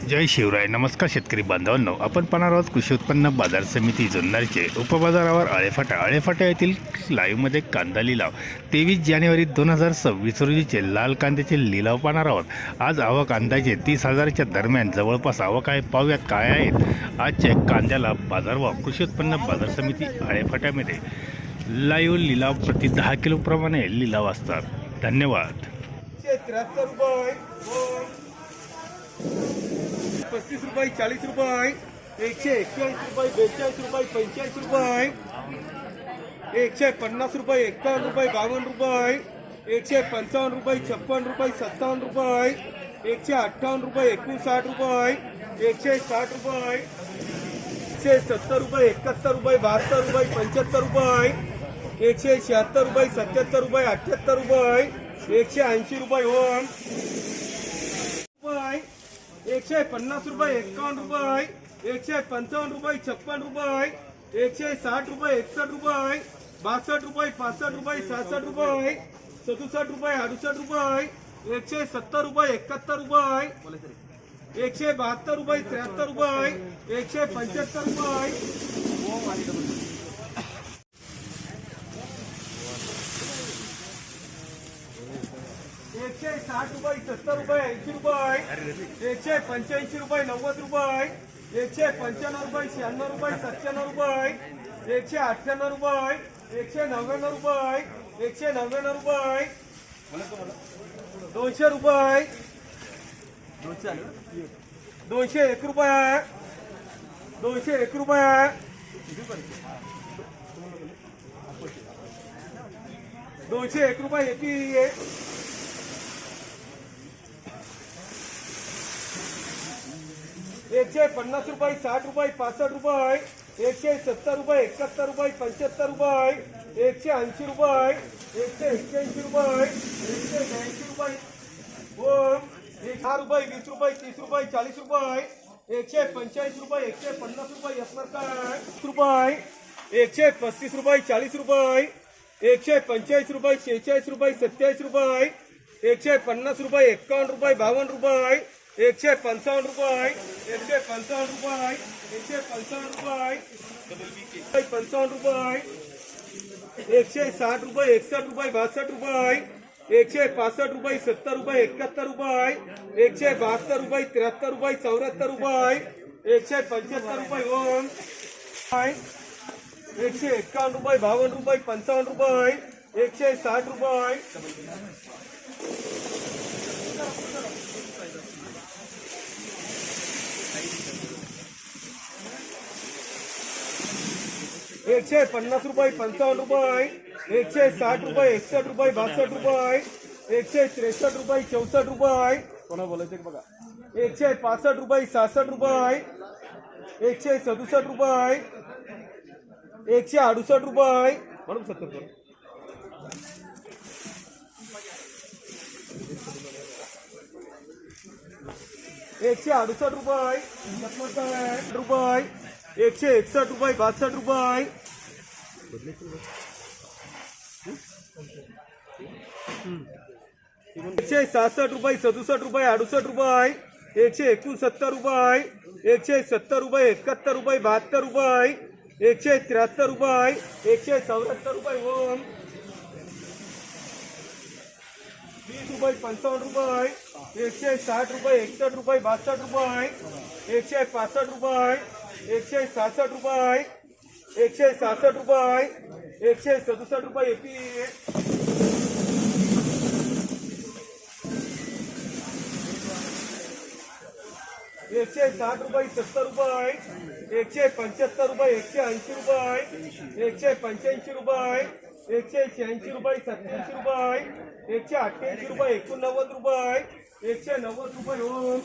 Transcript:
जय शिवराय. नमस्कार शेतकरी बांधवांनो, आपण पाहणार आहोत कृषी उत्पन्न बाजार समिती जुन्नरचे उपबाजारावर आळेफाटा येथील लाईव्हमध्ये कांदा लिलाव 23 जानेवारी 2026 रोजीचे लाल कांद्याचे लिलाव पाहणार आहोत. आज आवक अंदाजे 30,000च्या दरम्यान जवळपास आवक आहे. पाहूयात काय आहेत आजचे कांद्याला बाजारभाव. कृषी उत्पन्न बाजार समिती आळेफाट्यामध्ये लाईव्ह लिलाव प्रति 10 किलो प्रमाणे लिलाव असतात. धन्यवाद. 35 रुपये, 40 रुपये, 141 रुपये, 42 रुपये, 85 रुपये, 150 रुपये, 51 रुपये, 52 रुपये, 155 रुपये, 56 रुपये, 57 रुपये, 158 रुपये, 59 रुपये, 160 रुपये, 170 रुपये, 71 रुपये, 72 रुपये, 75 रुपये, 176 रुपये, 77 रुपये, 78 रुपये, 180 रुपये होम 150 रुपये, 51 रुपये, 155 रुपये, 56 रुपये, 160 रुपये, 61 रुपये, 62 रुपये, 65 रुपये, 66 रुपये, 67 रुपये, 68 रुपये, 170 रुपये, 71 रुपये, 172 रुपये, 73 रुपये, 175 रुपये, 160 रुपये, 70 रुपये, 80 रुपये, 185 रुपये, 90 रुपये, 195 रुपये, 96 रुपये, 97 रुपये, 198 रुपये, 199 रुपये, 199 रुपये, 200 रुपये, 201 रुपये, 201 रुपये, 201 रुपये, 150 रुपये, 60 रुपये, 65 रुपये, 170 रुपये, 71 रुपये, 75 रुपये, 180 रुपये, 181 रुपये, 182 रुपये, 10 रुपये, 20 रुपये, 30 रुपये, 40 रुपये, 145 रुपये, 150 रुपये, 135 रुपये, 135 रुपये, 40 रुपये, 145 रुपये, 46 रुपये, 27 रुपये, 150 रुपये, 51 रुपये, 52 रुपये, 155 रुपये, 155 रुपये, 155 रुपये, 55 रुपये, 160 रुपये, 61 रुपये, 62 रुपये, 165 रुपये, 70 रुपये, 71 रुपये, 172 रुपये, 73 रुपये, 74 रुपये, 175 रुपये होम 151 रुपये, 52 रुपये, 55 रुपये, 160 रुपये, 150 रुपये, 55 रुपये, 160 रुपये, 61 रुपये, 62 रुपये, 163 रुपये, 64 रुपये, कोणा बोलायचं बघा, 165 रुपये, 66 रुपये, 167 रुपये, 168 रुपये, म्हणून 70 रुपये, 168 रुपये, 70 रुपये, 161 रुपये, 62 रुपये, 167 रुपये, 67 रुपये, 68 रुपये, 169 रुपये, 170 रुपये, 71 रुपये, 72 रुपये, 173 रुपये, 174 रुपये होम 20 रुपये, 55 रुपये, 160 रुपये, 61 रुपये, 62 रुपये, 165 रुपये, 167 रुपये, 167 रुपये, 167 रुपये, 160 रुपये, 70 रुपये, 175 रुपये, 180 रुपये, 185 रुपये, 186 रुपये, 87 रुपये, 188 रुपये, 89 रुपये, 190 रुपये होम